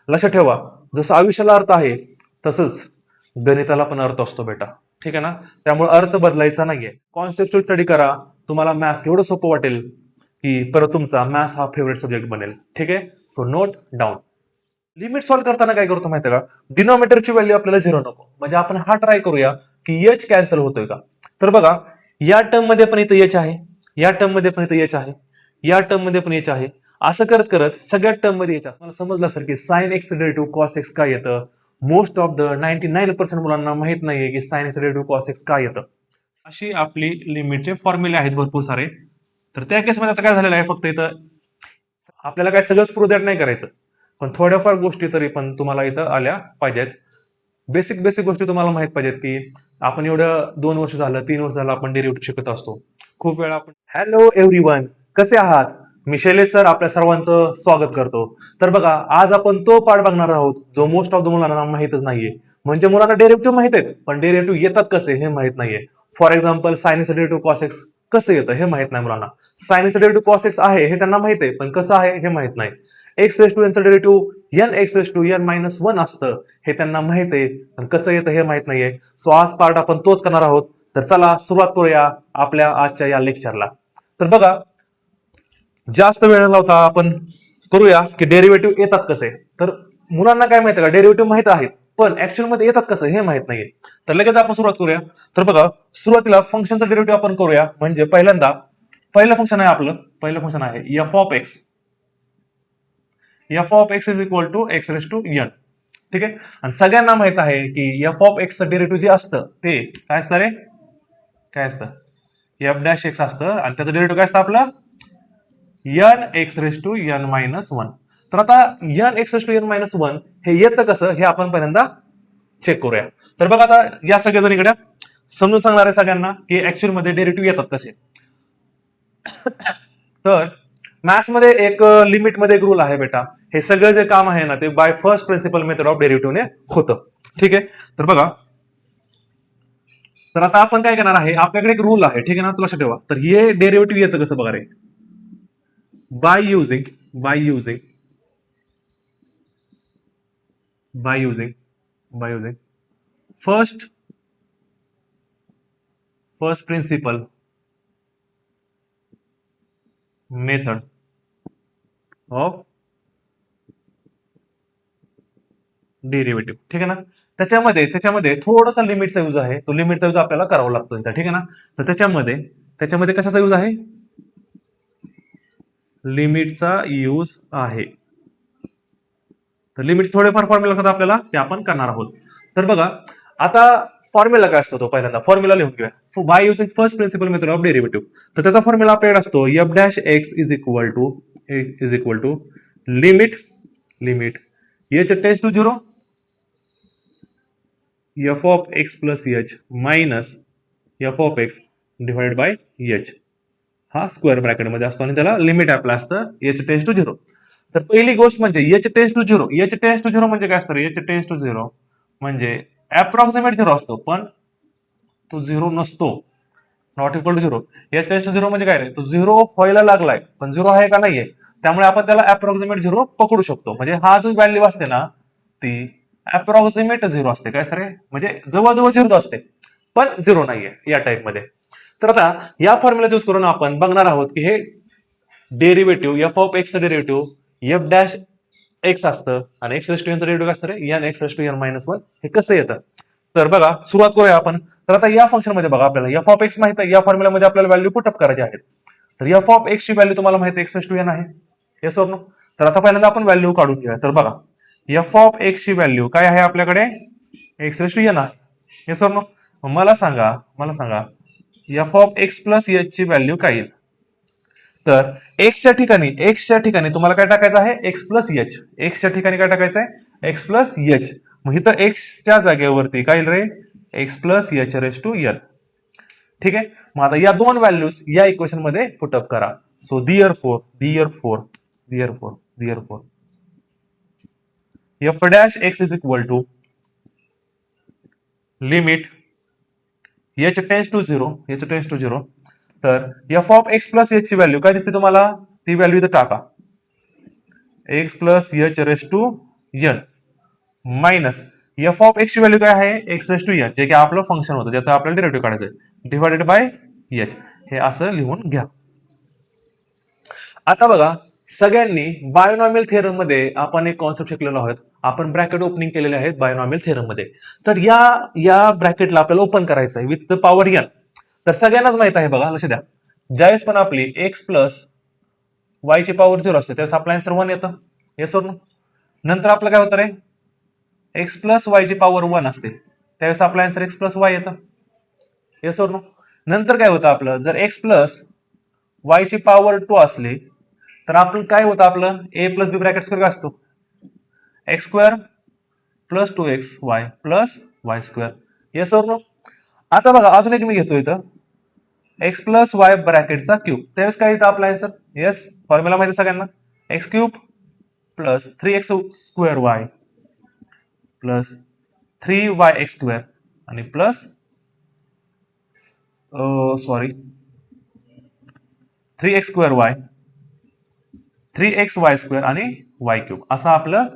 लक्षात ठेवा, जसं आयुष्याला अर्थ आहे तसंच गणिताला पण अर्थ असतो बेटा. ठीक आहे ना? त्यामुळे अर्थ बदलायचा नाहीये. कॉन्सेप्च्युअल स्टडी करा, तुम्हाला मॅथ्स एवढं सोपं वाटेल की परत तुमचा मॅथ्स हा फेवरेट सब्जेक्ट बनेल. ठीक आहे, so note down. Limit solve करताना काय करतो माहिती का, डिनॉमिनेटरची व्हॅल्यू आपल्याला 0 नको, म्हणजे आपण हा ट्राय करूया की एच कॅन्सल होतोय का. तर बघा, या टर्म मध्ये पण इथं एच आहे, या टर्म मध्ये पण इथं एच आहे, या टर्म मध्ये पण एच आहे. असं करत करत सगळ्या टर्म मध्ये एच असं मला समजलं असेल की sine x derivative cos x काय येतं. मोस्ट ऑफ द 99% मुलांना माहित नाहीये की sine x derivative cos x काय येतं. अशी आपली लिमिटचे फॉर्म्युले आहेत भरपूर सारे. तर त्या केसमध्ये आता काय झालेलं आहे, फक्त इथं आपल्याला काय सगळंच प्रूव्ह दॅट नाही करायचं, पण थोड्याफार गोष्टी तरी पण तुम्हाला इथं आल्या पाहिजेत. बेसिक बेसिक गोष्टी तुम्हाला माहित पाहिजेत की आपण एवढं 2 वर्ष झालं 3 वर्ष झालं आपण डेरिव्हेटिव्ह शिकत असतो. खूप वेळा आपण हॅलो एव्हरीवन, कसे आहात? मी शैलेश सर आपल्या सर्वांचं स्वागत करतो. तर बघा, आज आपण तो पार्ट बघणार आहोत जो मोस्ट ऑफ द मुलांना माहितच नाहीये. म्हणजे मुलांना डेरिव्हेटिव्ह माहित आहेत, पण डेरिव्हेटिव्ह येतात कसे हे माहित नाहीये. For example, science derivative cos x कसं येतं हे माहित नाही मुलांना. सायन्स डेरिव्हेटिव्ह कॉस एक्स आहे हे त्यांना माहित आहे, पण कसं आहे हे माहित नाही. एक्स रेस टू एनचं derivative n x raise to n minus 1 असतं हे त्यांना माहित आहे, पण कसं येतं हे माहित नाहीये. सो आज पार्ट आपण तोच करणार आहोत. तर चला सुरुवात करूया आपल्या आजच्या या लेक्चरला. तर बघा, जास्त वेळ न लावता आपण करूया की डेरिव्हेटिव्ह येतात कसे. तर मुलांना काय माहिती का, डेरिव्हेटिव्ह माहित आहेत, पण ऍक्च्युअल मध्ये येतात कसं हे माहित नाहीये. तर लगेच आपण सुरुवात करूया. तर बघा, सुरुवातीला फंक्शनचं डेरिव्हेटिव्ह आपण करूया. म्हणजे पहिल्यांदा पहिलं फंक्शन आहे आपलं, पहिलं फंक्शन आहे f of x. F of x is equal to x raise to n. ठीक आहे, आणि सगळ्यांना माहित आहे की एफ ऑफ एक्सचं डेरिव्हेटिव्ह जे असतं ते काय असतं रे, काय असतं, एफ डॅश एक्स असतं, आणि त्याचं डेरिव्हेटिव्ह काय असतं आपलं n x raise to n minus 1. तर आता n x raise to n minus 1 हे येतं कसं हे आपण पहिल्यांदा चेक करूया. तर बघा, आता या सगळ्या जण इकडे समजून सांगणार आहे सगळ्यांना की ऍक्च्युअल मध्ये डेरिव्हेटिव्ह येतात कसे. तर मॅथ्स मध्ये एक लिमिट मध्ये एक रूल आहे बेटा, हे सगळं जे काम आहे ना ते by first principle method of डेरिव्हेटिव्हने होतं. ठीक आहे, तर बघा, तर आता आपण काय करणार आहे, आपल्याकडे एक रूल आहे. ठीक आहे ना, तुला लक्षात ठेवा. तर हे डेरिव्हेटिव्ह येतं कसं बघा रे, by using by using by using by using first principle method of derivative. ठीक आहे ना, त्याच्यामध्ये थोडासा लिमिटचा यूज आहे, तो लिमिटचा यूज आपल्याला करावा लागतो इथं. ठीक आहे ना, तर त्याच्यामध्ये कशाचा यूज आहे, लिमिटचा यूज आहे. तर लिमिट थोडेफार फॉर्म्युला लागतात आपल्याला, ते आपण करणार आहोत. तर बघा, आता फॉर्म्युला काय असतो, तो पहिल्यांदा फॉर्म्युला लिहून घेऊया. By using first principle method of derivative. तर त्याचा फॉर्म्युला आपल्याकडे असतो f dash x is equal to limit h tends to 0 f of x plus h minus f of x divide by h, हा square bracket मध्ये असतो आणि त्याला limit आपलं असतं एच टेन्स टू 0. तर पहिली गोष्ट म्हणजे h tends to 0. H tends to 0 म्हणजे काय असतं, एच टेन्स टू 0 म्हणजे अप्रॉक्सिमेट 0 असतो, पण तो 0 नसतो. Not equal to 0. H tends to 0 म्हणजे काय रे, तो 0 व्हायला लागलाय पण 0 आहे का नाहीये, त्यामुळे आपण त्याला अप्रॉक्सिमेट 0 पकडू शकतो. म्हणजे हा जो व्हॅल्यू असते ना ती अप्रॉक्सिमेट 0 असते. काय असतं रे, म्हणजे जवळजवळ 0 असते पण 0 नाहीये या टाइप मध्ये. तर आता या फॉर्म्युला यूज करून आपण बघणार आहोत की हे derivative f of x derivative f dash x असतं आणि एक्स रेस टू एनचं डेरिव्हेटिव्ह असतं रे n x raise to n minus 1, हे कसं येतं. तर बघा, सुरुवात करूया आपण. तर आता या फंक्शन मध्ये बघा, आपल्याला एफ ऑफ एक्स माहित आहे, या फॉर्म्युलामध्ये आपल्याला व्हॅल्यू पुटअप करायची आहेत. तर एफ ऑफ एक्स ची व्हॅल्यू तुम्हाला माहिती आहे एक्स रेस टू एन आहे, येस ऑर नो. तर आता पहिल्यांदा आपण व्हॅल्यू काढून घेऊया. तर बघा, एफ ऑफ एक्स ची व्हॅल्यू काय आहे आपल्याकडे, एक्स रेस टू एन आहे, येस ऑर नो. मला सांगा F of x plus h ची व्हॅल्यू काय येईल. तर एक्सच्या ठिकाणी तुम्हाला काय टाकायचं आहे, एक्स प्लस एच. एक्सच्या ठिकाणी काय टाकायचं आहे, एक्स प्लस एच. मग इथं एक्सच्या जागेवरती काय येईल रे, x plus h raise to n. ठीक आहे, मग आता या दोन व्हॅल्यूज या इक्वेशन मध्ये पुटअप करा. So therefore f dash x is equal to limit h tends to 0. तर f of x plus h ची व्हॅल्यू काय दिसते तुम्हाला, ती व्हॅल्यू इथं टाका, x plus h raise to n minus f of एक्सची व्हॅल्यू काय आहे एक्स रेस टू एन, जे की आपलं फंक्शन होतं ज्याचा आपल्याला डेरिव्हेटिव्ह काढायचं आहे, डिवायडेड बाय एच. हे असं लिहून घ्या. आता बघा सगळ्यांनी बायोनॉमियल थेरम मध्ये आपण एक कॉन्सेप्ट शिकलेलो आहोत. आपण ब्रॅकेट ओपनिंग केलेले आहेत बायोनॉमियल थेरम मध्ये. तर या ब्रॅकेटला आपल्याला ओपन करायचं आहे विथ पॉवर एन. तर सगळ्यांनाच माहित आहे बघा, लक्ष द्या, ज्यावेळेस पण आपली एक्स प्लस वायची पॉवर 0 असते त्यावेळेस आपलं आन्सर 1 येतं. येस और नो? नंतर आपलं काय होतं रे, एक्स प्लस वायची पॉवर 1 असते त्यावेळेस आपलं आन्सर एक्स प्लस वाय येतं. येस और नो? नंतर काय होतं आपलं, जर एक्स प्लस वायची पॉवर 2 असली तर आपण काय होतं आपलं a plus b bracket square काय असतो, x square plus 2x y plus y square. Yes और नो? आता बघा अजून एक मी घेतो इथं, एक्स प्लस वाय ब्रॅकेटचा क्यूब, त्यावेळेस काय येतं आपला आन्सर, येस फॉर्म्युला माहिती सगळ्यांना, x cube plus 3x square y plus 3y x square आणि plus 3x square y 3xy square आणि वाय क्यूब. असं आपलं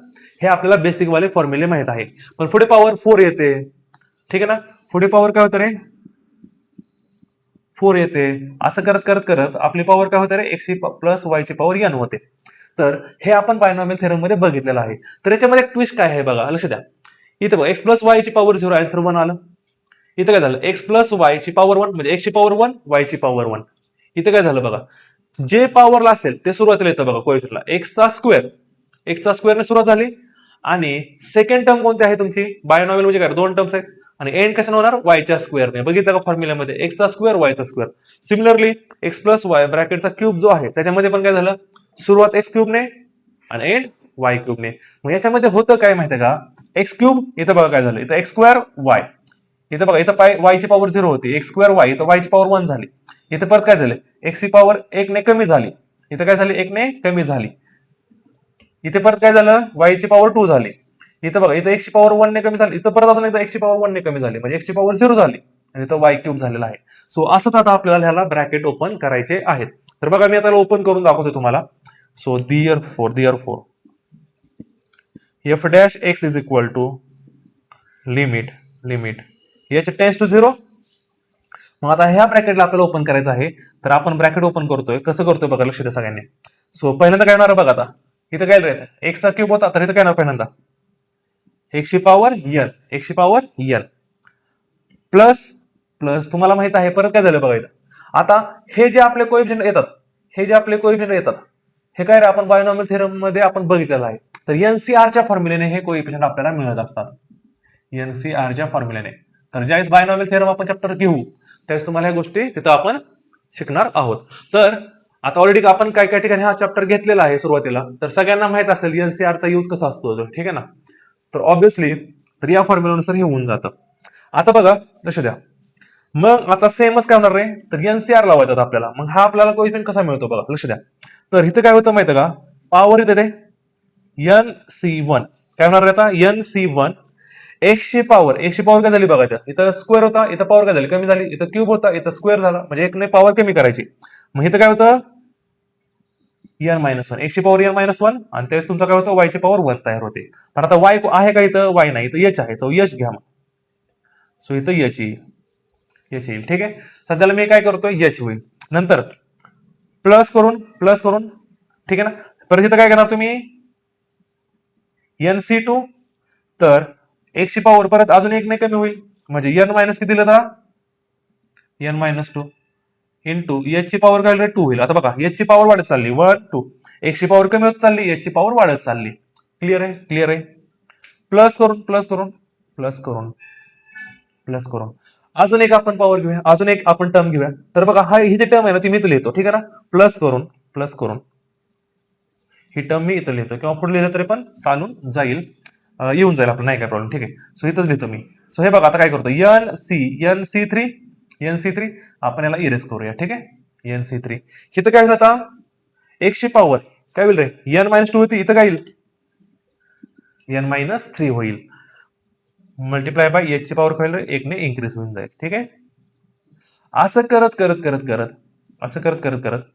हे आपल्याला बेसिक वाले फॉर्म्युले माहित आहे. पण पुढे पॉवर 4 येते, ठीक आहे ना, पुढे पॉवर काय होतं रे 4 येते. असं करत करत करत आपली पॉवर काय होते रे एक्स प्लस वायची पॉवर एन होते. तर हे आपण बायनॉमियल थेरम मध्ये बघितलेलं आहे. तर याच्यामध्ये एक ट्विस्ट काय आहे बघा, लक्ष द्या. इथे बघा एक्स प्लस वायची पॉवर 0 आन्सर 1 आलं. इथं काय झालं, एक्स प्लस वायची पॉवर 1 म्हणजे एक्सची पॉवर 1 वायची पॉवर 1. इथं काय झालं बघा, जे पॉवरला असेल ते सुरुवातीला येतं बघा कोएफिशियंटला, एक्सचा स्क्वेअरने सुरुवात झाली. आणि सेकंड टर्म कोणती आहे तुमची बायोनॉमियल म्हणजे काय दोन टर्म्स आहेत. आणि एंड कशाने होणार वायच्या स्क्वेअरने. बघितलं का फॉर्म्युल्यामध्ये एक्सचा स्क्वेअर वायचा square. Similarly x plus y ब्रॅकेटचा क्यूब जो आहे त्याच्यामध्ये पण काय झालं, सुरुवात एक्स क्यूबने आणि एंड वाय क्यूबने. मग याच्यामध्ये होतं काय माहितीये का, एक्स क्यूब इथं बघा काय झालं, इथं एक्स स्क्वेअर वाय, इथं बघा इथं वायची पॉवर 0 होती, एक्स स्क्वेअर वाय, इथं वायची पॉवर 1 झाली. इथं परत काय झालं, एक्स ची पॉवर 1 ने कमी झाली, इथं काय झाली 1 ने कमी झाली. इथे परत काय झालं, वायची पॉवर 2 झाली. इथं बघा इथं एक्सची पॉवर 1 ने कमी झाली, इथं परत अजून एकदा एक्सची पॉवर 1 ने कमी झाली, म्हणजे एक्सची पॉवर 0 झाली आणि इथं वाय क्यूब झालेला आहे. सो असंच आता आपल्याला ह्याला ब्रॅकेट ओपन करायचे आहेत. तर बघा मी आता ओपन करून दाखवतो तुम्हाला. So therefore f dash x is equal to limit याचे टेन्स टू 0. मग आता ह्या ब्रॅकेटला आपल्याला ओपन करायचं आहे. तर आपण ब्रॅकेट ओपन करतोय, कसं करतोय बघा लक्ष द्या सगळ्यांनी. सो पहिल्यांदा काय होणार बघा, आता इथं काय राहतं एक्सचा क्यूब होता, तर इथं काय होणार पहिल्यांदा एक्सची पॉवर एन प्लस प्लस तुम्हाला माहित आहे परत काय झालं बघा इथं. आता हे जे आपले कोएफिशियंट येतात हे काय रे आपण बायनॉमियल थेरम मध्ये आपण बघितलेलं आहे. तर एनसीआरच्या फॉर्म्युलेने हे कोएफिशियंट आपल्याला मिळत असतात, एनसीआरच्या फॉर्म्युलेने. तर ज्यावेळेस बायनॉमियल थेरम आपण चॅप्टर घेऊ त्यावेळेस तुम्हाला ह्या गोष्टी तिथं आपण शिकणार आहोत. तर आता ऑलरेडी आपण काय काय ठिकाणी हा चॅप्टर घेतलेला आहे सुरुवातीला, तर सगळ्यांना माहित असेल एनसीआरचा यूज कसा असतो, ठीक आहे ना. तर ऑब्विसली तर या फॉर्म्युलानुसार हे होऊन जातं. आता बघा लक्ष द्या, मग आता सेमच काय होणार रे, तर एनसीआर लावायचं आपल्याला. मग हा आपल्याला कोएफिशियंट कसा मिळतो बघा लक्ष द्या. तर इथं काय होतं माहिती का, पॉवर इथे ते NC1 काय होणार आता NC1 एक्सची पॉवर काय झाली बघा, इथं स्क्वेअर होता, इथं पॉवर काय झाली कमी झाली, इथं क्यूब होता, इथं स्क्वेअर झाला, म्हणजे एकने पॉवर कमी करायची. मग इथं काय होतं n-1 एक्सची पॉवर n-1 आणि त्यावेळेस तुमचा काय होतं वायची पॉवर 1 तयार होते. पण आता वाय आहे का इथं, वाय नाही, इथं एच आहे, तो एच घ्या मग. सो इथं एच येईल, ठीक आहे. सध्याला मी काय करतोय एच होईल, नंतर प्लस करून ठीक आहे ना. परत इथं काय करणार तुम्ही NC2, तर एक्सची पॉवर परत अजून एक नाही कमी होईल, म्हणजे n मायनस किती दिलं n-2 इंटू एच ची पॉवर काय 2 होईल. आता बघा एच ची पॉवर वाढत चालली 1 2, एक्स ची पॉवर कमी होत चालली, एच ची पॉवर वाढत चालली. क्लिअर आहे. प्लस करून अजून एक आपण पॉवर घेऊया, अजून एक आपण टर्म घेऊया. तर बघा हा ही जी टर्म आहे ना ती मी इथं लिहितो, ठीक आहे ना. प्लस करून ही टर्म मी इथं लिहितो, किंवा पुढे लिहिलं तरी पण चालून जाईल, येऊन जाईल आपलं, नाही काय प्रॉब्लेम, ठीक आहे. सो इथंच लिहितो मी. सो हे बघा आता काय करतो NC3 आपण याला इरेज करूया, ठीक आहे. NC3 इथं काय होईल आता एक्सची पॉवर काय होईल रे n-2 होती, इथं काय येईल n-3 होईल, मल्टिप्लाय बाय एच ची पॉवर काय होईल एक ने इन्क्रीज होऊन जाईल, ठीक आहे. असं करत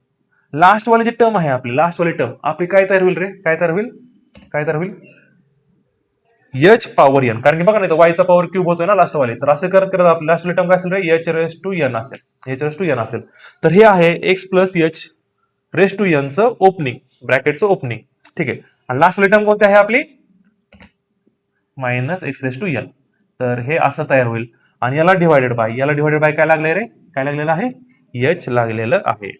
लास्ट वाली जी टर्म आहे आपली, लास्ट वाली टर्म आपली काय तयार होईल रे, काय तयार होईल एच पॉवर एन, कारण की बघा नाही तर वायचा पॉवर क्यूब होतोय ना लास्ट वाले, तर असं करत करत आपलं लास्ट टर्म काय असेल रे, एच रेस टू एन असेल, एच रेस टू एन असेल. तर हे आहे x plus h raise to एनचं ओपनिंग, ब्रॅकेटचं ओपनिंग. ठीक आहे. आणि लास्ट टर्म कोणती आहे आपली, minus x raise to n. तर हे असं तयार होईल. आणि याला डिवायडेड बाय काय लागलंय रे, काय लागलेलं आहे, एच लागलेलं आहे,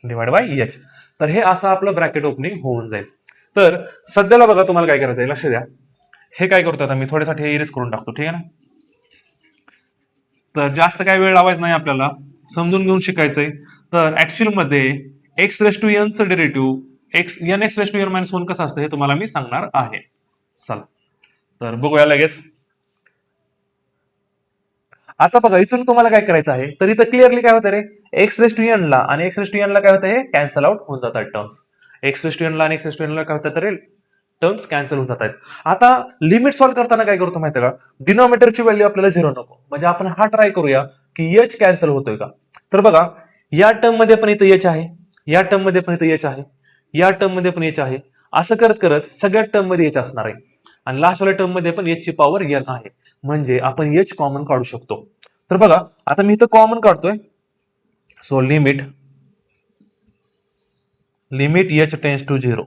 डिवाइड बाय एच. तर हे असं आपलं ब्रॅकेट ओपनिंग होऊन जाईल. तर सध्याला बघा तुम्हाला काय करायचं आहे, लक्ष द्या. हे काय करतो आता मी थोड्यासाठी हे इरेज करून टाकतो, ठीक आहे ना. तर जास्त काय वेळ लावायचा नाही आपल्याला, समजून घेऊन शिकायचंय. तर ऍक्च्युअल मध्ये एक्स रेस टू एनचं derivative x raise to n minus one कसं असतं हे तुम्हाला मी सांगणार आहे. चला तर बघूया लगेच. आता बघा इथून तुम्हाला काय करायचं आहे, तर इथं क्लिअरली काय होतं रे, एक्स रेस टू एन ला आणि एक्स रेस टू एन ला काय होतं, हे कॅन्सल आउट होऊन जातात terms. X raise to n ला आणि एक्स रेस टू एन ला काय होतं, तर टर्म्स कॅन्सल होऊन जातात. आता लिमिट सॉल्व्ह करताना काय करतो माहिती का, डिनॉमिनेटरची व्हॅल्यू आपल्याला झिरो नको, म्हणजे आपण हा ट्राय करूया की एच कॅन्सल होतोय का. तर बघा या टर्म मध्ये पण इथं एच आहे, या टर्म मध्ये पण इथं एच आहे, या टर्म मध्ये पण एच आहे. असं करत करत सगळ्या टर्म मध्ये एच असणार आहे. आणि लास्ट वाल्या टर्म मध्ये पण एच ची पॉवर एन आहे, म्हणजे आपण एच कॉमन काढू शकतो. तर बघा आता मी इथं कॉमन काढतोय. So limit h tends to zero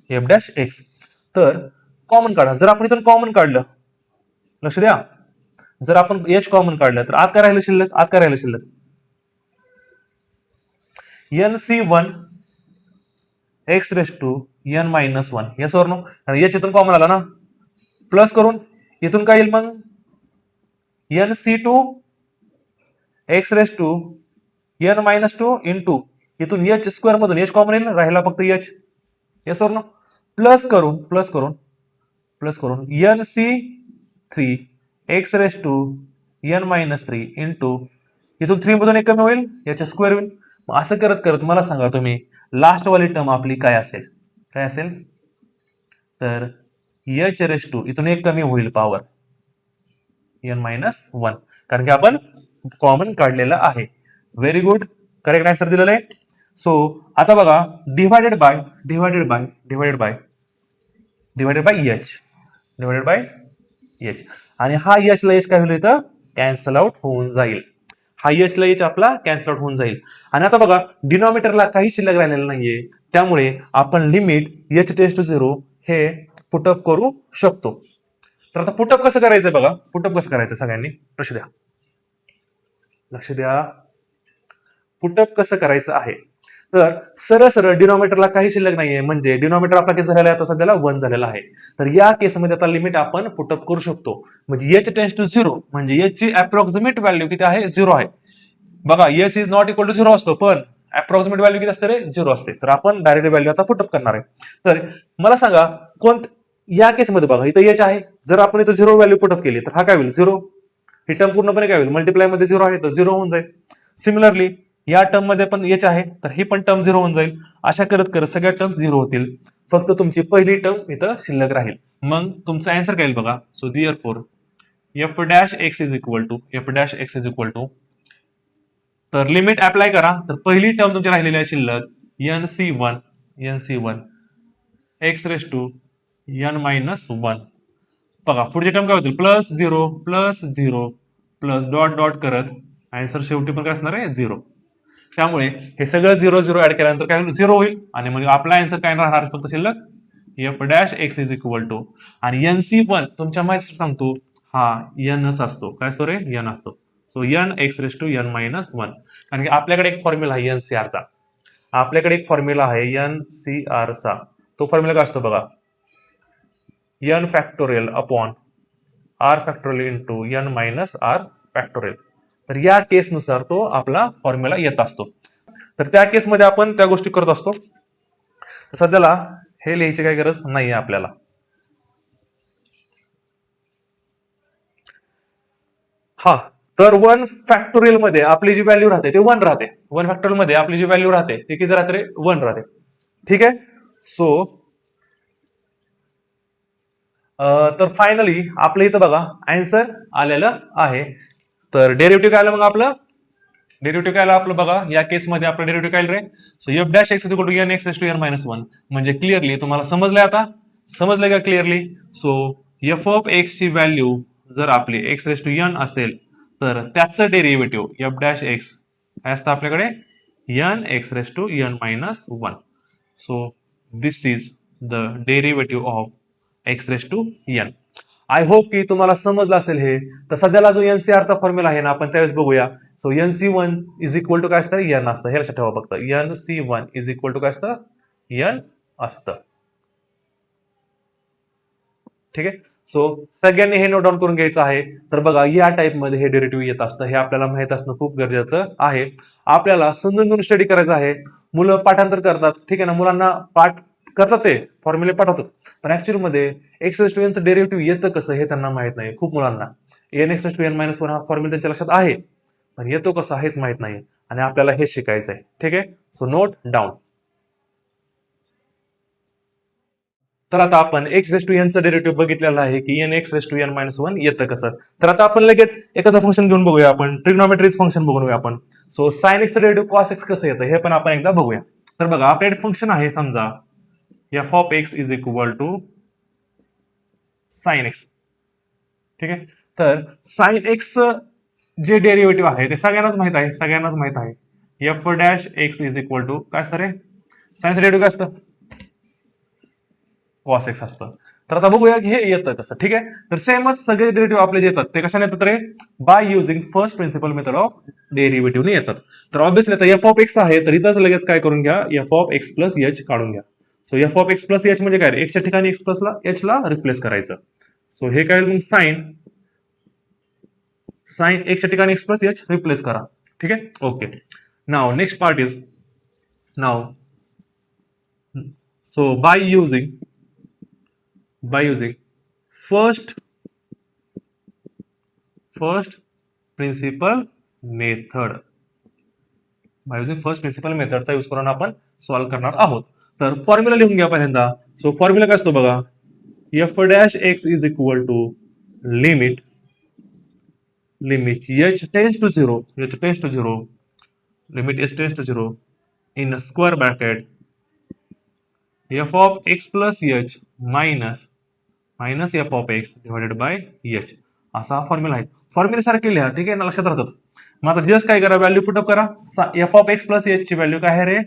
f dash x. तर कॉमन काढा. जर आपण इथून कॉमन काढलं, लक्ष द्या, जर आपण एच कॉमन काढलं तर आत काय राहिलं शिल्लक, आत काय राहिलं शिल्लक, n c one x raise to n minus one. Yes or no, h इथून कॉमन आला ना, प्लस करून इथून काय येईल मग, n c two x raise to n minus two into इथून एच स्क्वेअर मधून एच कॉमन येईल, राहिला फक्त एच. येस और नो, प्लस करून n c three x raise to n minus three into इथून थ्री मधून एक कमी होईल, याच्या स्क्वेअर होईल. असं करत करत मला सांगा तुम्ही लास्ट वाली टर्म आपली काय असेल, काय असेल, तर एच रेस टू इथून एक कमी होईल पॉवर एन मायनस वन, कारण की आपण कॉमन काढलेलं आहे. व्हेरी गुड, करेक्ट आन्सर दिलेलं आहे. सो आता बघा डिवायडेड बाय एच आणि हा एच ला एच काय होईल इथं, कॅन्सल आउट होऊन जाईल. हा एच ला एच आपला कॅन्सल आउट होऊन जाईल. आणि आता बघा डिनॉमिनेटरला काही शिल्लक राहिलेलं नाहीये, त्यामुळे आपण limit h tends to zero हे पुटअप करू शकतो. तर आता पुटअप कसं करायचं बघा, पुटअप कसं करायचं सगळ्यांनी लक्ष द्या, पुटअप कसं करायचं आहे. तर सरळ सरळ डिनॉमिनेटरला काही शिल्लक नाहीये, म्हणजे डिनॉमिनेटर आपला किती झालेला आहे आता सध्याला वन झालेला आहे. तर या केसमध्ये आता लिमिट आपण पुटअप करू शकतो. म्हणजे एच टेन्स टू झिरो म्हणजे एच ची अप्रॉक्सिमेट व्हॅल्यू किती आहे, झिरो आहे. बघा h is not equal to zero असतो, पण अप्रॉक्सिमेट व्हॅल्यू किती असते रे, झिरो असते. तर आपण डायरेक्ट व्हॅल्यू आता पुटअप करणार आहे. तर मला सांगा या केसमध्ये बघा इथं एच आहे, जर आपण इथं झिरो व्हॅल्यू पुटअप केली तर हा काय होईल, झिरो. ही टर्म पूर्णपणे काय होईल, मल्टिप्लाय मध्ये झिरो आहे तर झिरो होऊन जाईल. सिमिलरली या टर्म मध्ये पण एच आहे, तर ही पण टर्म झिरो होऊन जाईल. अशा करत करत सगळ्या टर्म झिरो होतील, फक्त तुमची पहिली टर्म इथं शिल्लक राहील. मग तुमचा आन्सर काय येईल बघा. So therefore f dash x is equal to तर लिमिट अप्लाय करा. तर पहिली टर्म तुमची राहिलेली आहे शिल्लक n c one x raise to n minus one. बघा पुढची टर्म काय होतील, plus zero plus dot dot करत आन्सर शेवटी पण काय असणार आहे, झिरो. त्यामुळे हे सगळं झिरो झिरो ऍड केल्यानंतर काय होईल, झिरो होईल. आणि मग आपला आन्सर काय राहणार फक्त शिल्लक f dash x is equal to आणि एन सी वन तुमच्या माहिती सांगतो, हा एनच असतो. काय असतो रे, एन असतो. So n x raise to n minus one. कारण की आपल्याकडे एक फॉर्म्युला आहे एनसीआरचा, एनसीआरचा तो फॉर्म्युला काय असतो बघा, n factorial upon r factorial into n minus r factorial. तर या केसनुसार तो आपला फॉर्म्युला येत असतो. तर त्या केसमध्ये आपण त्या गोष्टी करत असतो. सध्याला हे लिहायची काही गरज नाहीये आपल्याला. हा तर वन फॅक्टोरियल मध्ये आपली जी व्हॅल्यू राहते ते वन राहते. वन फॅक्टोरियल मध्ये आपली जी व्हॅल्यू राहते ती किती राहते, वन राहते. ठीक आहे. सो तर फायनली आपल्या इथं बघा आन्सर आलेलं आहे. तर डेरिव्हेटिव्ह काय आलं मग आपलं, डेरिव्हेटिव्ह काय आलं आपलं बघा, या केसमध्ये आपलं डेरिव्हेटिव्ह काय रे. So f dash x equal to n x to n minus one. म्हणजे क्लिअरली तुम्हाला समजलंय आता समजलं का clearly? So f of x ची व्हॅल्यू जर आपली एक्स रेस टू एन असेल तर त्याचं डेरिव्हेटिव्ह एफ डॅश एक्स काय असतं आपल्याकडे n x raise to n minus one. So this is the derivative of x raise to n. I hope की तुम्हाला समजलं असेल हे. तर सध्याला जो एनसीआरचा फॉर्म्युला आहे ना आपण त्यावेळेस बघूया. So n c one is equal to काय असतं एन असतं. हे लक्षात ठेवा फक्त n c one is equal to काय असतं एन असतं. ठीक आहे. सो सगळ्यांनी हे नोट डाऊन करून घ्यायचं आहे. तर बघा या टाइप मध्ये हे डेरिव्हेटिव्ह येत असतं हे आपल्याला माहित असणं खूप गरजेचं आहे. आपल्याला समजून घेऊन स्टडी करायचं आहे. मुलं पाठांतर करतात ठीक आहे ना मुलांना पाठ करतात ते फॉर्म्युले पाठवतात पण ऍक्च्युअली मध्ये एक्स रेस टू एनचं डेरिव्हेटिव्ह येतं कसं हे त्यांना माहित नाही. खूप मुलांना n x raise to n minus one हा फॉर्म्युला त्यांच्या लक्षात आहे पण येतो कसा हेच माहित नाही आणि आपल्याला हे शिकायचं आहे. ठीक आहे. So note down. तर आता आपण एक्स रेस टू एनचं डेरिव्हेटिव्ह बघितलेलं आहे की n x raise to n minus one येतं कसं. तर आता आपण लगेच एखादं फंक्शन घेऊन बघूया. आपण ट्रिग्नोमेट्रीज फंक्शन बघूया आपण. सो साइन एक्सचं डेरिव्हेटिव्ह कॉस एक्स कसं येतं हे पण आपण एकदा बघूया. तर बघा आपल्याकडे फंक्शन आहे समजा f of x is equal to sine x. ठीक आहे. तर साइन एक्स जे डेरिव्हेटिव्ह आहे ते सगळ्यांनाच माहित आहे. F dash x is equal to काय असतं रे सायन्स डेरिव्हेटिव्ह काय असतं कॉस एक्स असतं. तर आता बघूया की हे येतं कसं. ठीक आहे. तर सेमच सगळे डेरिव्हेटिव्ह आपले जे येतात ते कशाने येतात रे by using first principle method of डेरिव्हेटिव्हने येतात. तर ऑब्व्हियसली आता एफ ऑफ एक्स आहे तर इथंच लगेच काय करून घ्या F of x plus h काढून घ्या. So f of x plus H म्हणजे काय एक्सच्या ठिकाणी एक्स प्लस ला एच ला रिप्लेस करायचं. सो हे काय मग साइन साइन एक्सच्या ठिकाणी एक्स प्लस एच रिप्लेस करा. ठीक आहे. Okay. Now next part is now so by using first principle method चा यूज करून आपण सॉल्व्ह करणार आहोत. तर फॉर्म्युला लिहून घ्या पहिल्यांदा. सो फॉर्म्युला काय असतो बघा f dash x is equal to limit h tends to zero limit h tends to zero in square bracket f of x plus h minus f of x divided by h असा formula आहे. Formula सारखे लिहा. ठीक आहे ना लक्षात राहतात. मग आता जस्ट काय करा व्हॅल्यू पुटअप करा. F of x plus h ची व्हॅल्यू काय आहे रे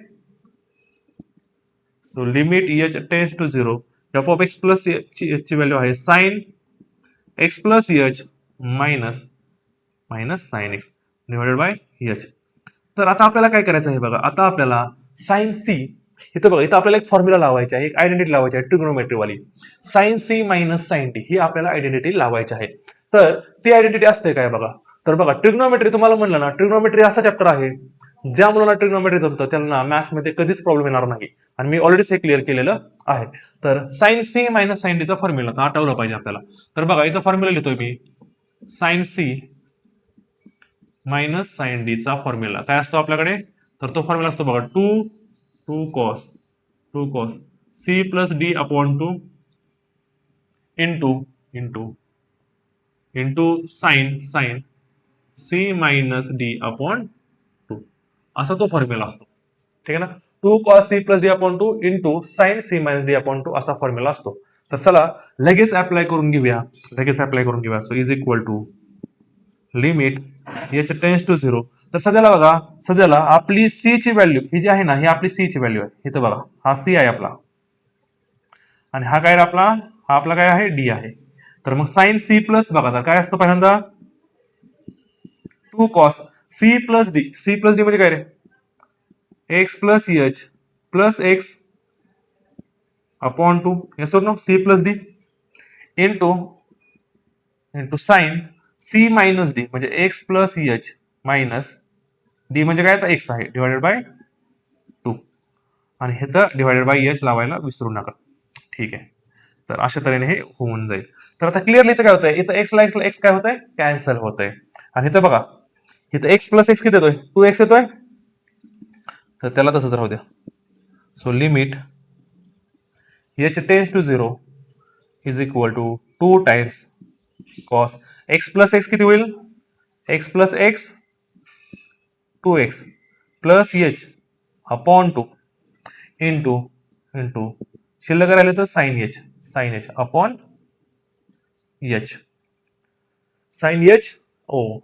so limit h tends to zero f of x plus h ची व्हॅल्यू आहे sine x plus h minus sine x divided by h. तर आता आपल्याला काय करायचं आहे बघा आता आपल्याला साइन सी इथं बघा इथं आपल्याला एक फॉर्म्युला लावायचा आहे एक आयडेंटिटी लावायची आहे ट्रिग्नोमेट्री वाली sine C minus sine T ही आपल्याला आयडेंटिटी लावायची आहे. तर ती आयडेंटिटी असते काय बघा. तर बघा ट्रिग्नोमेट्री तुम्हाला म्हणलं ना ट्रिग्नोमेट्री असा चॅप्टर आहे ज्या मुलांना ट्रिग्नोमेट्री जमतं त्यांना मॅथ्स मध्ये कधीच प्रॉब्लेम येणार नाही आणि मी ऑलरेडी हे क्लिअर केलेलं आहे. तर साइन सी मायनस साइन टीचा फॉर्म्युला आठवलं पाहिजे आपल्याला. तर बघा इथं फॉर्म्युला लिहितोय मी sine C minus sine D चा फॉर्म्युला काय असतो आपल्याकडे तर तो फॉर्म्युला असतो बघा two cos C plus D upon two into sine C minus D upon two असा तो फॉर्म्युला असतो. ठीक आहे ना two cos C plus D upon two into sine C minus D upon two असा फॉर्म्युला असतो. तर चला लगेच अप्लाय करून घेऊया. So is equal to limit h tends to zero. तर सध्याला आपली सी ची व्हॅल्यू ही जी आहे ना ही आपली सी ची व्हॅल्यू आहे. इथं बघा हा सी आहे आपला आणि हा काय हा आपला काय आहे डी आहे. तर मग साइन सी प्लस बघा तर काय असतं पहिल्यांदा two cos C plus D म्हणजे काय रे x plus h plus x upon two yes no C plus D into sine C minus D म्हणजे x plus h minus D म्हणजे काय तर एक्स आहे डिवायडेड बाय टू आणि हे तर डिवायडेड बाय एच लावायला विसरू नका. ठीक आहे. तर अशा तऱ्हेने हे होऊन जाईल. तर आता क्लिअरली इथं काय होतंय इथं एक्स ला एक्स काय होतंय कॅन्सल होतंय आणि इथं बघा इथं एक्स प्लस एक्स किती येतोय 2x येतोय तर त्याला तसंच राहू द्या. So limit h tends to zero is equal to 2 times cos x plus x किती होईल x plus x 2x plus h upon two into शिल्लक राहिले तर sine h upon h. Sine h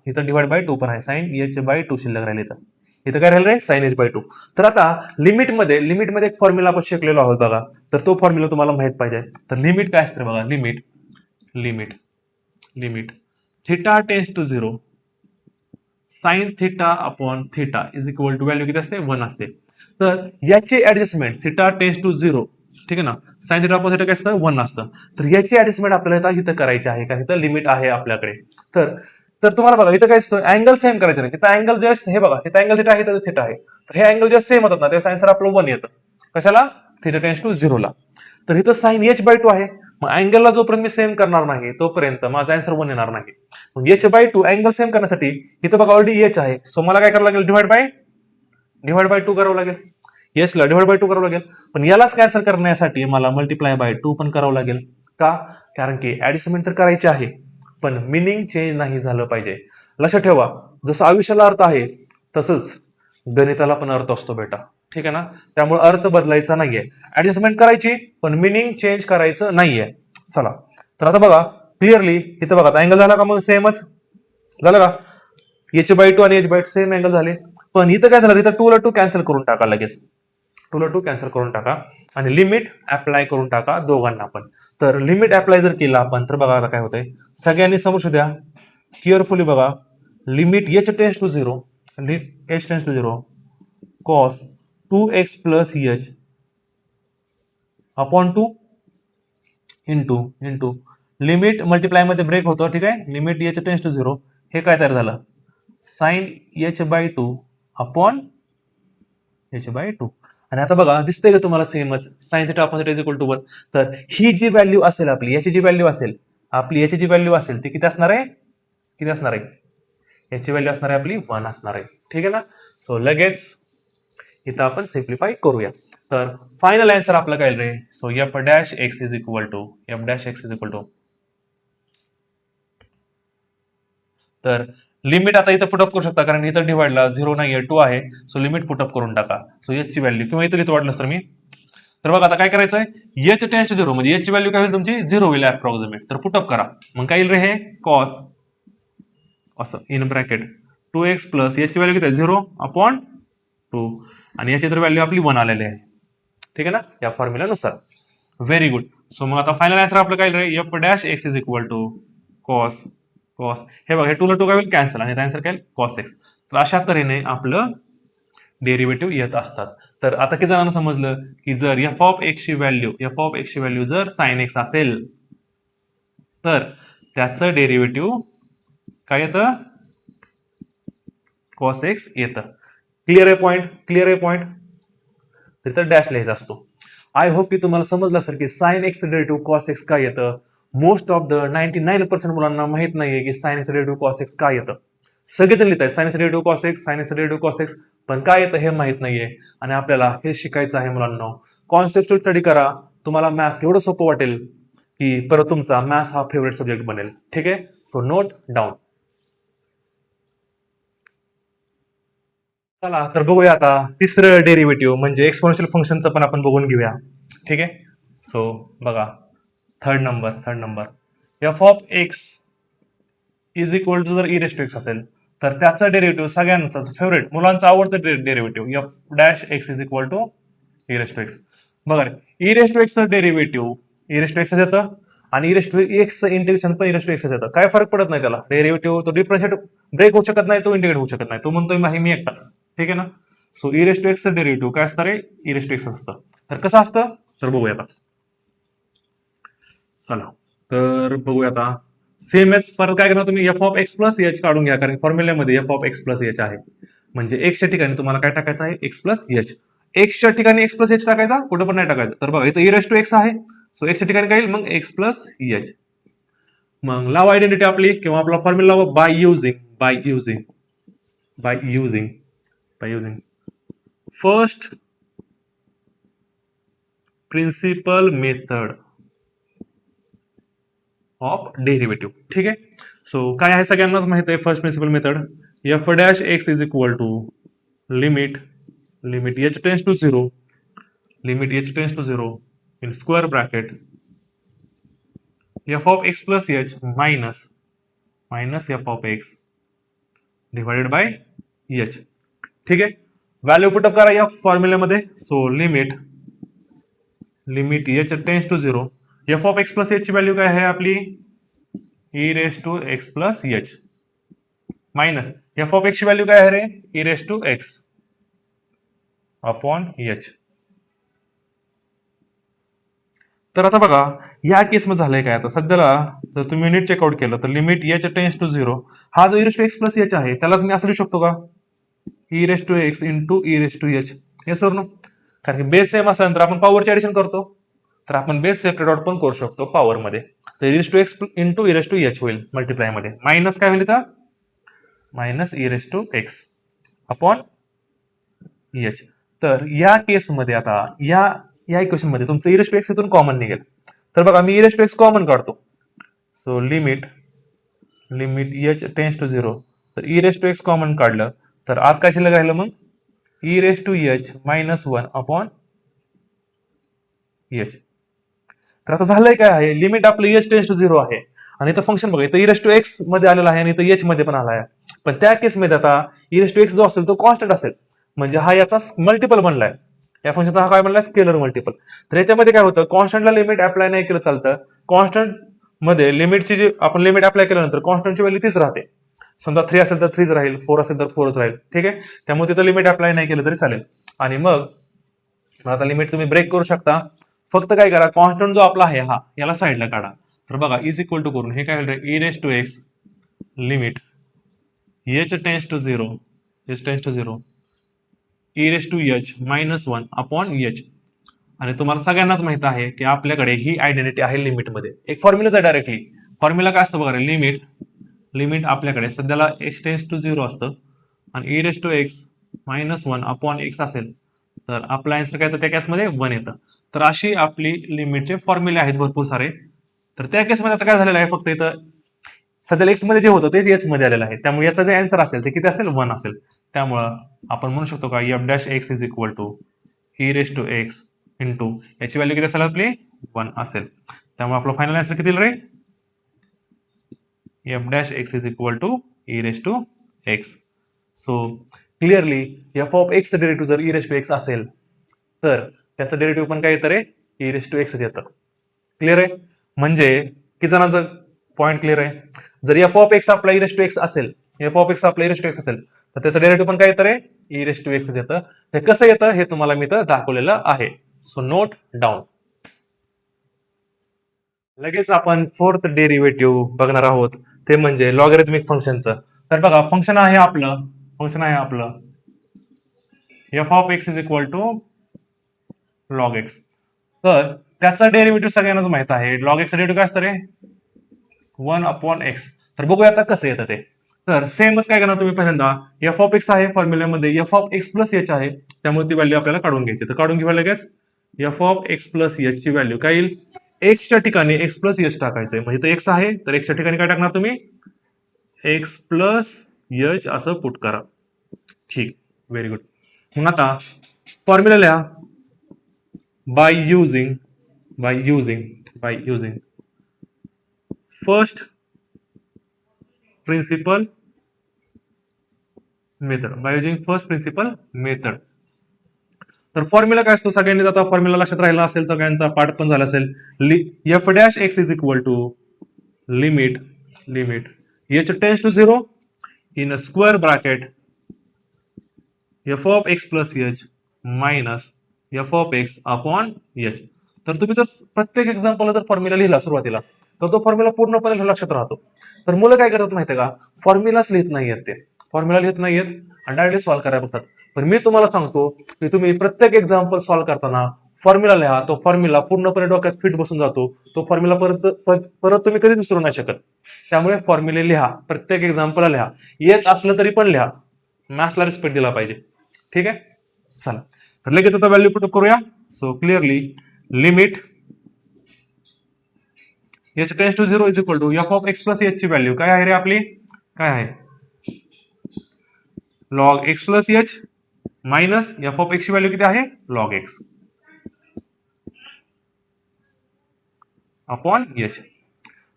इथं डिवाइड बाय 2 पण आहे. Sign h by 2 शिल्लक राहिले तर इथं काय राहिलं रे साइन एच बाय 2. तर आता लिमिटमध्ये एक फॉर्म्युला आपण शिकलेलो आहोत बघा. तर तो फॉर्म्युला तुम्हाला माहित पाहिजे. तर लिमिट काय असते बघा. Limit theta tends to 0 sine theta upon theta is equal to value किती असते 1 असते. तर याची ऍडजस्टमेंट थिटा टेन्स टू 0 ठीक आहे ना. साइन थिटा अपॉन थिटा काय असतं 1 असतं. तर याची ऍडजस्टमेंट आपल्याला इथं करायची आहे कारण इथं लिमिट आहे आपल्याकडे. तर तर तुम्हाला बघा इथं काय असतं अँगल सेम करायचं नाही. इथं अँगल जस्ट हे बघा इथं अँगल थिटा आहे तर थिटा आहे. तर हे अँगल जस्ट सेम होतात ना तेव्हा आन्सर आपलं 1 येतं. कशाला थिटा टेन्स टू 0 ला. तर इथं साइन एच बाय 2 आहे. मग अँगलला जोपर्यंत मी सेम करणार नाही तोपर्यंत माझा आन्सर 1 येणार नाही. मग एच बाय 2 अँगल सेम करण्यासाठी इथं बघा ऑलरेडी एच आहे. सो मला काय करावं लागेल डिवाइड बाय 2 करावं लागेल. एच ला डिवाइड बाय 2 करावं लागेल. पण यालाच कॅन्सल करण्यासाठी मला मल्टिप्लाय बाय 2 पण करावं लागेल. का कारण की ऍडजस्टमेंट तर करायची आहे पण मिनिंग चेंज नाही झालं पाहिजे. लक्षात ठेवा जसं आयुष्याला अर्थ आहे तसंच गणिताला पण अर्थ असतो बेटा. ठीक आहे ना. त्यामुळे अर्थ बदलायचा नाहीये. ऍडजस्टमेंट करायची पण मिनिंग चेंज करायचं नाहीये. चला तर आता बघा क्लिअरली इथं बघा अँगल झाला का मग सेमच झालं का. एच बाय 2 आणि एच बाय 2 सेम अँगल झाले. पण इथं काय झालं इथं 2 ला 2 कॅन्सल करून टाका लगेच. 2 ला 2 कॅन्सल करून टाका आणि लिमिट अप्लाय करून टाका दोघांना पण. तर लिमिट अप्लाय जर केला आपण तर बघा आता काय होतंय सगळ्यांनी समजू द्या केअरफुली बघा. Limit h tends to 0 h tends to 0 cos 2x plus h upon 2 into limit multiply मध्ये ब्रेक होतो. ठीक आहे. लिमिट एच टेन्स टू 0 हे काय तयार झालं sine h by 2 upon h by 2. आणि आता बघा दिसतंय का तुम्हाला सेमच sine theta upon theta is equal to 1. तर ही जी व्हॅल्यू असेल आपली याची जी व्हॅल्यू असेल ती किती असणार आहे याची व्हॅल्यू असणार आहे आपली 1 असणार आहे. ठीक आहे ना. सो लगेच इथं आपण सिम्प्लिफाय करूया. तर फायनल आन्सर आपलं काय रे. So f dash x is equal to तर लिमिट आता इथं पुटअप करू शकता कारण इथं डिवाइडला 0 नाहीये 2 आहे. सो लिमिट पुटअप करून टाका. सो एच ची व्हॅल्यू किंवा इथं वाढलं तर मी तर बघा आता काय करायचं आहे एच टेन्स टू 0 म्हणजे एच ची व्हॅल्यू काय होईल तुमची 0 होईल अप्रॉक्सिमेट. तर पुटअप करा मग काय येईल रे हे कॉस असं इन ब्रॅकेट 2x प्लस याची व्हॅल्यू किती आहे 0 अपॉन 2 आणि याची तर व्हॅल्यू आपली 1 आलेली आहे. ठीक आहे ना या फॉर्म्युलानुसार. Very good. सो मग आता फायनल आन्सर आपलं काय रे f dash x is equal to cos हे बघा हे 2 ला 2 काय होईल कॅन्सल आणि आन्सर काय कॉस एक्स. तर अशा तऱ्हेने आपलं डेरिव्हेटिव्ह येत असतात. तर आता किती जणांना समजलं की जर एफ ऑफ एक्स ची व्हॅल्यू जर साइन एक्स असेल तर त्याचं डेरिव्हेटिव्ह काय येतं कॉस एक्स येतं. क्लिअर आहे पॉइंट तिथं डॅश लिहायचा असतो. आय होप की तुम्हाला समजलं असेल की sine x derivative cos x काय येतं. मोस्ट ऑफ द 99% मुलांना माहित नाहीये की sine x derivative cos x काय येतं. सगळेजण लिहित आहेत sine x derivative cos x पण काय येतं हे माहित नाहीये आणि आपल्याला हे शिकायचं आहे मुलांना. कॉन्सेप्च्युअल स्टडी करा. तुम्हाला मॅथ्स एवढं सोपं वाटेल की परत तुमचा मॅथ्स हा फेवरेट सब्जेक्ट बनेल. ठीक आहे. So note down. चला तर बघूया आता तिसरं डेरिव्हेटिव्ह म्हणजे एक्सपोनेन्शियल फंक्शनचं पण आपण बघून घेऊया. ठीक आहे. सो बघा third number f of x is equal to जर ई रेस टू एक्स असेल तर त्याचा डेरिव्हेटिव्ह सगळ्यांचा फेवरेट मुलांचा आवडतं derivative f dash x is equal to e raise to x. बघा ई रेस टू एक्सचं derivative e raise to x येतं आणि ई रेस टू एक्सचं इंटिग्रेशन पण ई रेस टू एक्स येतं. काय फरक पडत नाही त्याला. डेरिव्हेटिव्ह तो डिफरन्शिएट ब्रेक होऊ शकत नाही तो इंटिग्रेट होऊ शकत नाही. तो म्हणतोय मी एकटाच. ठीक आहे ना. सो ई रेस टू एक्सचं डेरिव्हेटिव्ह काय असतं रे ई रेस टू एक्स असतं. तर कसं असतं तर बघूया आता. चला तर बघूया आता सेमच फरक काय करणार तुम्ही f of x plus h काढून घ्या कारण फॉर्म्युल्यामध्ये f of x plus h आहे. म्हणजे एक्सच्या ठिकाणी तुम्हाला काय टाकायचं आहे एक्स प्लस एच. एक्सच्या ठिकाणी एक्स प्लस एच टाकायचा कुठं पण नाही टाकायचं. तर बघा इथं ई रेस टू एक्स आहे. सो एक्सच्या ठिकाणी काय येईल मग एक्स प्लस एच. मग लाव आयडेंटिटी आपली किंवा आपला formula by using first principle method of derivative. ठीक आहे. सो काय आहे सगळ्यांनाच माहित आहे first principle method f dash x is equal to limit h tends to 0 in square bracket f of x plus h minus f of x divided by h. ठीक आहे, value put up करा या फॉर्म्युल्यामध्ये. So limit h tends to 0, f of x plus h ची value काय आहे आपली e raise to x plus h minus f of x ची व्हॅल्यू काय आहे रे e raise to x upon h. तर आता बघा या केसमध्ये झालंय काय, आता सध्याला जर तुम्ही युनिट चेकआउट केलं तर लिमिट एच टेन्स टू 0 हा जो e raise to x plus h आहे त्यालाच मी असं लिहू शकतो का e raise to x into e raise to h. Yes और नो, कारण की बेस सेम असल्यानंतर आपण पॉवरची ऍडिशन करतो, तर आपण बेस सेपरेट आउट पण करू शकतो पॉवर मध्ये. तर e raise to x into e raise to h होईल मल्टिप्लाय मध्ये, मायनस काय होईल इथं minus e raise to x upon h. तर या केसमध्ये आता या इक्वेशन मध्ये तुमचं ई रेस टू एक्स इथून कॉमन निघेल. तर बघा मी e raise to x common काढतो. So limit h tends to 0, तर e raise to x common काढलं तर आत काय शिल्लक राहिलं मग E raise to h minus 1 upon h. तर आता झालंय काय आहे, लिमिट आपलं एच टेन्स टू 0 आहे आणि इथं फंक्शन बघा इथं ई रेस टू एक्स मध्ये आलेला आहे आणि इथं एच मध्ये पण आला आहे. पण त्या केसमध्ये आता ई रेस टू एक्स जो असेल तो कॉन्स्टंट असेल, म्हणजे हा याचा मल्टिपल बनलाय, या फंक्शनचा हा काय बनलाय स्केलर मल्टिपल. तर याच्यामध्ये काय होतं कॉन्स्टंटला लिमिट अप्लाय नाही केलं चालतं, कॉन्स्टंट मध्ये लिमिटची जी आपण लिमिट अप्लाय केल्यानंतर कॉन्स्टंटची व्हॅल्यू तीच राहते. समजा 3 असेल तर 3च राहील, 4 असेल तर 4च राहील. ठीक आहे, त्यामुळे तिथं लिमिट अप्लाय नाही केलं तरी चालेल. आणि मग आता लिमिट तुम्ही ब्रेक करू शकता. फक्त काय करा कॉन्स्टंट जो आपला आहे हा याला साईडला काढा. तर बघा इज इक्वल टू करून हे काय होईल e raise to x limit h tends to 0 e raise to h minus 1 upon h. आणि तुम्हाला सगळ्यांनाच माहित आहे की आपल्याकडे ही आयडेंटिटी आहे लिमिटमध्ये, एक फॉर्म्युलाच आहे डायरेक्टली. फॉर्म्युला काय असतो बघा लिमिट आपल्याकडे सध्याला एक्स टेन्स टू 0 असतं आणि e raise to x minus 1 upon x असेल तर आपला आन्सर काय येतं त्या केसमध्ये 1 येतं. तर अशी आपली लिमिटचे फॉर्म्युले आहेत भरपूर सारे. तर त्या केसमध्ये आता काय झालेलं आहे फक्त इथं सध्याला एक्स मध्ये जे होतं तेच एच मध्ये आलेलं आहे, त्यामुळे याचा जे आन्सर असेल ते किती असेल 1 असेल. त्यामुळं आपण म्हणू शकतो का f dash x is equal to e raise to x into याची व्हॅल्यू किती असेल आपली 1 असेल. त्यामुळे आपला फायनल आन्सर किती रे f dash x is equal to e raise to x. So clearly f of x derivative जर ई रेस टू एक्स असेल तर त्याचं डेरिव्हेटिव्ह पण काय येतं रे ई रेस टू एक्सच येतं. क्लिअर आहे, म्हणजे किती जणांचं पॉईंट क्लिअर आहे. जर एफ ऑफ एक्स आपला ई रेस टू एक्स असेल तर त्याचं डेरिव्हेटिव्ह पण काय येतं रे ई रेस टू एक्सच येतं. ते कसं येतं हे तुम्हाला मी तर दाखवलेलं आहे. So note down. लगेच आपण फोर्थ डेरिव्हेटिव्ह बघणार आहोत, ते म्हणजे लॉगॅरिथमिक फंक्शनचं. तर बघा फंक्शन आहे आपलं f of x is equal to log x. तर त्याचा डेरिव्हेटिव्ह सगळ्यांनाच माहित आहे. लॉग एक्सचा डेरिव्हेटिव्ह काय असतं रे 1 अपॉन एक्स. तर बघूया आता कसं येतं ते. तर सेमच काय करणार तुम्ही पहिल्यांदा एफ ऑफ एक्स आहे फॉर्म्युल्यामध्ये f of x plus h आहे, त्यामुळे ती व्हॅल्यू आपल्याला काढून घ्यायची. तर काढून घेऊया लगेच F of x plus h ची व्हॅल्यू काय येईल एक्सच्या ठिकाणी एक्स प्लस एच टाकायचंय, म्हणजे इथं एक्स आहे तर एक्सच्या ठिकाणी काय टाकणार तुम्ही एक्स प्लस एच असं पुट करा. ठीक, व्हेरी गुड. मग आता फॉर्म्युला लिहा by using first principle method. तर फॉर्म्युला काय असतो सगळ्यांनी आता फॉर्म्युला लक्षात राहिला असेल, सगळ्यांचा पाठ पण झाला असेल. F dash x is equal to limit h tends to 0 in a square bracket f of x plus h minus f of x upon h. तर तुम्ही जर प्रत्येक एक्झाम्पल जर फॉर्म्युला लिहिला सुरुवातीला तर तो फॉर्म्युला पूर्णपणे लक्षात राहतो. तर मुलं काय करतात माहितीये का फॉर्म्युलाच लिहित नाहीयेत, ते फॉर्म्युला लिहित नाहीयेत आणि डायरेक्टली सॉल्व्ह करायला बघतात. पण मी तुम्हाला सांगतो की तुम्ही प्रत्येक एक्झाम्पल सॉल्व्ह करताना फॉर्म्युला लिहा, तो फॉर्म्युला पूर्णपणे डोक्यात फिट बसून जातो. तो फॉर्म्युला परत तुम्ही कधीच विसरू नाही शकत. त्यामुळे फॉर्म्युले लिहा, प्रत्येक एक्झाम्पलला लिहा, येत असलं तरी पण लिहा. मॅथ्सला रिस्पेक्ट दिला पाहिजे. ठीक आहे, चला तर लगेच आता व्हॅल्यू पुट करूया. So clearly limit h tends to 0 is equal to f of x plus h ची व्हॅल्यू काय आहे रे आपली, काय आहे log x plus h minus f of x ची व्हॅल्यू किती आहे लॉग एक्स. Upon h.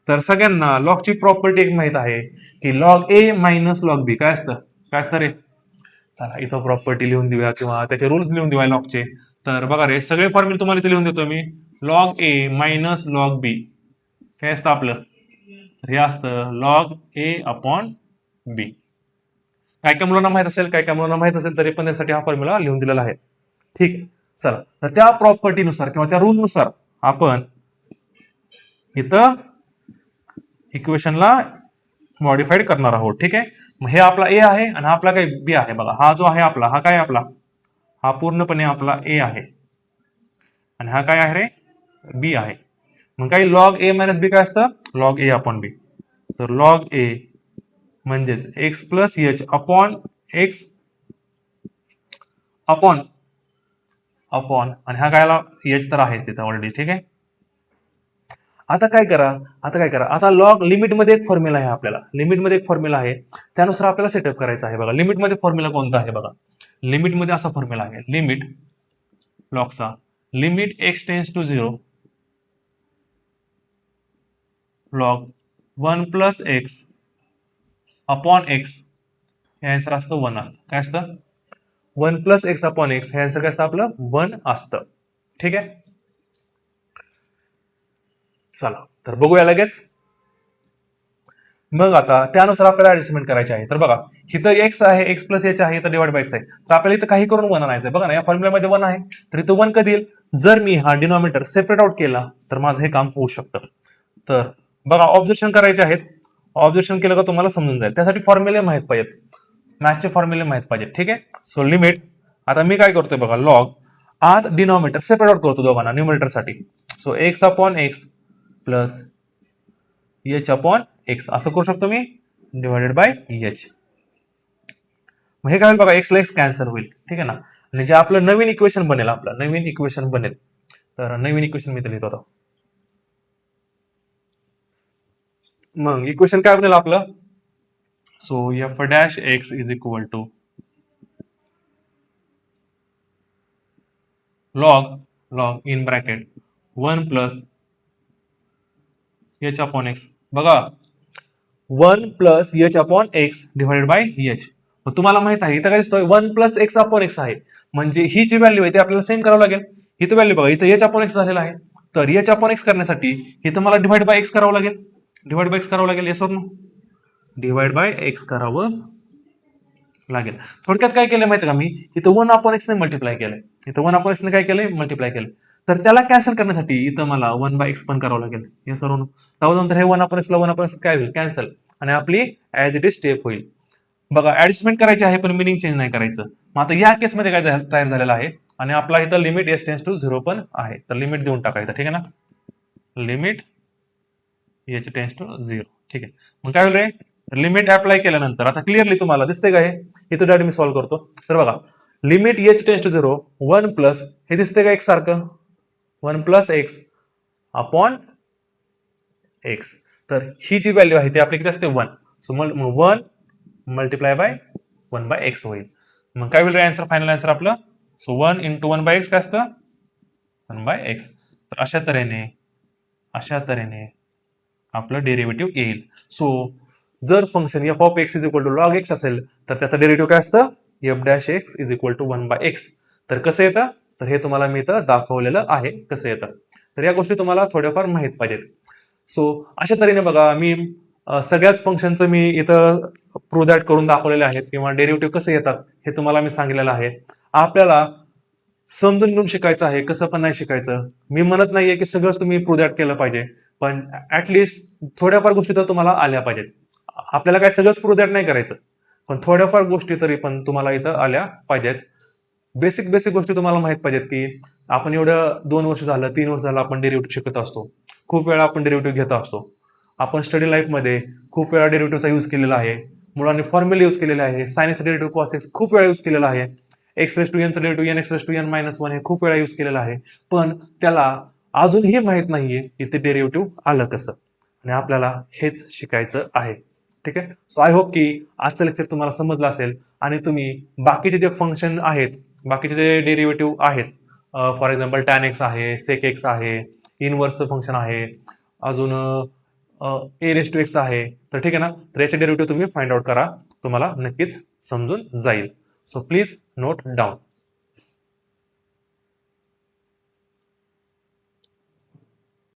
तर सगळ्यांना लॉगची प्रॉपर्टी एक माहित आहे की लॉग ए मायनस लॉग बी काय असतं, काय असतं रे. चला इथं प्रॉपर्टी लिहून देऊया किंवा त्याचे रूल्स लिहून देऊया लॉगचे. तर बघा रे, सगळे फॉर्म्युले तुम्हाला इथे लिहून देतो मी. लॉग ए मायनस लॉग बी काय असतं आपलं, हे असतं लॉग ए अपॉन बी. काय काय मुलांना माहित असेल, काय काय मुलांना माहित असेल तरी पण यासाठी हा फॉर्म्युला लिहून दिलेला आहे. ठीक आहे. चला तर त्या प्रॉपर्टीनुसार किंवा त्या रूलनुसार आपण इथं इक्वेशनला मॉडिफाईड करणार आहोत. ठीक आहे. मग हे आपला ए आहे आणि हा आपला काय बी आहे. बघा हा जो आहे आपला, हा काय आपला, हा पूर्णपणे आपला ए आहे आणि हा काय आहे रे, बी आहे. मग काही लॉग ए मायनस बी काय असतं, लॉग ए अपॉन बी. तर लॉग ए म्हणजेच x plus h upon x upon upon आणि हा कायला एच तर आहेच तिथं ऑलरेडी. ठीक आहे. आता काय करा, आता लॉग लिमिटमध्ये एक फॉर्म्युला आहे आपल्याला, लिमिटमध्ये एक फॉर्म्युला आहे, त्यानुसार आपल्याला सेटअप करायचं आहे. बघा लिमिटमध्ये फॉर्म्युला कोणता आहे, बघा लिमिटमध्ये असा फॉर्म्युला आहे, लिमिट लॉगचा, limit x tends to 0 log 1 plus x upon x हे आन्सर असतं 1 असतं. काय असतं, 1 प्लस एक्स अपॉन एक्स हे आन्सर काय असतं आपलं 1 असतं. ठीक आहे. चला तर बघूया लगेच. मग आता त्यानुसार आपल्याला ऍडजस्टमेंट करायची आहे. तर बघा इथं एक्स आहे, एक्स प्लस एच आहे, इथं डिवाइड बाय एक्स आहे. तर आपल्याला इथं काही करून 1 आणायचं आहे. बघा ना या फॉर्म्युल्यामध्ये 1 आहे, तर इथं 1 कधी येईल, जर मी हा डिनॉमिनेटर सेपरेट आउट केला तर माझं हे काम होऊ शकतं. तर बघा ऑब्झर्वेशन करायचे आहेत, ऑब्झर्वेशन केलं का तुम्हाला समजून जाईल. त्यासाठी फॉर्म्युले माहित पाहिजेत, मॅथचे फॉर्म्युले माहित पाहिजेत. ठीक आहे. सो लिमिट, आता मी काय करतोय बघा, लॉग आत डिनॉमिनेटर सेपरेट आउट करतो दोघांना न्यूमरेटरसाठी. So x upon x plus h upon x असं करू शकतो मी, डिवायडेड बाय एच. मग हे काय होईल बघा, एक्स ला एक्स कॅन्सल होईल. ठीक आहे ना. आणि जे आपलं नवीन इक्वेशन बनेल, आपलं नवीन इक्वेशन बनेल, तर नवीन इक्वेशन मी लिहितो आता. मग इक्वेशन काय बनेल आपलं, so f dash x is equal to log log in bracket 1 plus h upon x. बघा 1 plus h upon x divided by h. तुम्हाला माहित आहे इथं काय दिसतोय 1 प्लस एक्स अपॉन एक्स आहे, म्हणजे ही जी व्हॅल्यू आहे ती आपल्याला सेम करावं लागेल. इथं व्हॅल्यू बघा, इथं एच अपॉन एक्स झालेला आहे, तर एच अपॉन एक्स करण्यासाठी इथं मला डिवाइड बाय एक्स करावं लागेल, डिवाइड बाय एक्स करावं लागेल. येस और नो, डिवाइड बाय एक्स करावं लागेल. थोडक्यात काय केलं माहिती का, मी इथं 1 अपॉन एक्स ने मल्टिप्लाय केलंय, इथं 1 अपॉन एक्स ने काय केलंय, मल्टिप्लाय केलं. तर त्याला कॅन्सल करण्यासाठी इथं मला 1 बाय एक्स पण करावं लागेल. हे सर्व त्यानंतर हे 1 अपॉन एक्स ला 1 अपॉन एक्स काय होईल, कॅन्सल, आणि आपली ऍज इट इज स्टेप होईल. बघा ऍडजस्टमेंट करायची आहे पण मिनिंग चेंज नाही करायचं. मग आता या केसमध्ये काय तयार झालेलं आहे, आणि आपला इथं लिमिट एस टेन्स टू 0 पण आहे, तर लिमिट देऊन टाकायचं. ठीक आहे ना, लिमिट एच टेन्स टू 0. ठीक आहे. मग काय होईल रे, लिमिट अप्लाय केल्यानंतर आता क्लिअरली तुम्हाला दिसतंय का, हे इथं डायरेक्ट मी सॉल्व्ह करतो. तर बघा limit h tends to 0 1 plus हे दिसतंय का एक्स सारखं, 1 प्लस एक्स अपॉन एक्स. तर ही जी व्हॅल्यू आहे ती आपली किती असते 1. सो मग 1 मल्टिप्लाय बाय 1 बाय एक्स होईल. मग काय होईल रे आन्सर, फायनल आन्सर आपलं. सो 1 इंटू 1 बाय एक्स काय असतं, 1 बाय एक्स. तर अशा तऱ्हेने आपलं डेरिव्हेटिव्ह येईल. सो जर function f of x is equal to log x असेल तर त्याचं डेरिव्हेटिव्ह काय असतं, f dash x is equal to 1 by x. तर कसं येतं, तर हे तुम्हाला मी इथं दाखवलेलं आहे कसं येतं. तर या गोष्टी तुम्हाला थोड्याफार माहित पाहिजेत. सो अशा तऱ्हेने बघा मी सगळ्याच फंक्शनचं मी इथं प्रूव्ह दॅट करून दाखवलेले आहेत, किंवा डेरिव्हेटिव्ह कसे येतात हे तुम्हाला मी सांगितलेलं आहे. आपल्याला समजून घेऊन शिकायचं आहे, कसं पण नाही शिकायचं. मी म्हणत नाहीये की सगळंच तुम्ही प्रूव्ह दॅट केलं पाहिजे, पण ऍटलिस्ट थोड्याफार गोष्टी तर तुम्हाला आल्या पाहिजेत. आपल्याला काय सगळंच प्रूव्ह दॅट नाही करायचं, पण थोड्याफार गोष्टी तरी पण तुम्हाला इथं आल्या पाहिजेत. बेसिक बेसिक गोष्टी तुम्हाला माहित पाहिजेत की आपण एवढं 2 वर्ष झालं 3 वर्ष झालं आपण डेरिव्हेटिव्ह शिकत असतो, खूप वेळा आपण डेरिव्हेटिव्ह घेत असतो. आपण स्टडी लाईफमध्ये खूप वेळा डेरिव्हेटिव्हचा यूज केलेला आहे, मुलांनी फॉर्म्युला यूज केलेला आहे, सायन्स डेरिव्हेटिव्ह कॉस एक्स खूप वेळा यूज केलेला आहे, एक्स रेस टू एनचा derivative n x raise to n minus 1 हे खूप वेळा यूज केलेला आहे. पण त्याला अजूनही माहित नाहीये की ते डेरिव्हेटिव्ह आलं कसं, आणि आपल्याला हेच शिकायचं आहे. ठीक आहे. सो आय होप की आजचं लेक्चर तुम्हाला समजलं असेल, आणि तुम्ही बाकीचे जे फंक्शन आहेत, बाकीचे जे डेरिव्हेटिव्ह आहेत, फॉर एक्झाम्पल टॅन एक्स आहे, सेक एक्स आहे, इनवर्सचं फंक्शन आहे, अजून ए रेस टू एक्स आहे. तर ठीक आहे ना, तर याचे डेरिव्हेटिव्ह तुम्ही फाइंड आउट करा, तुम्हाला नक्कीच समजून जाईल. So please note down.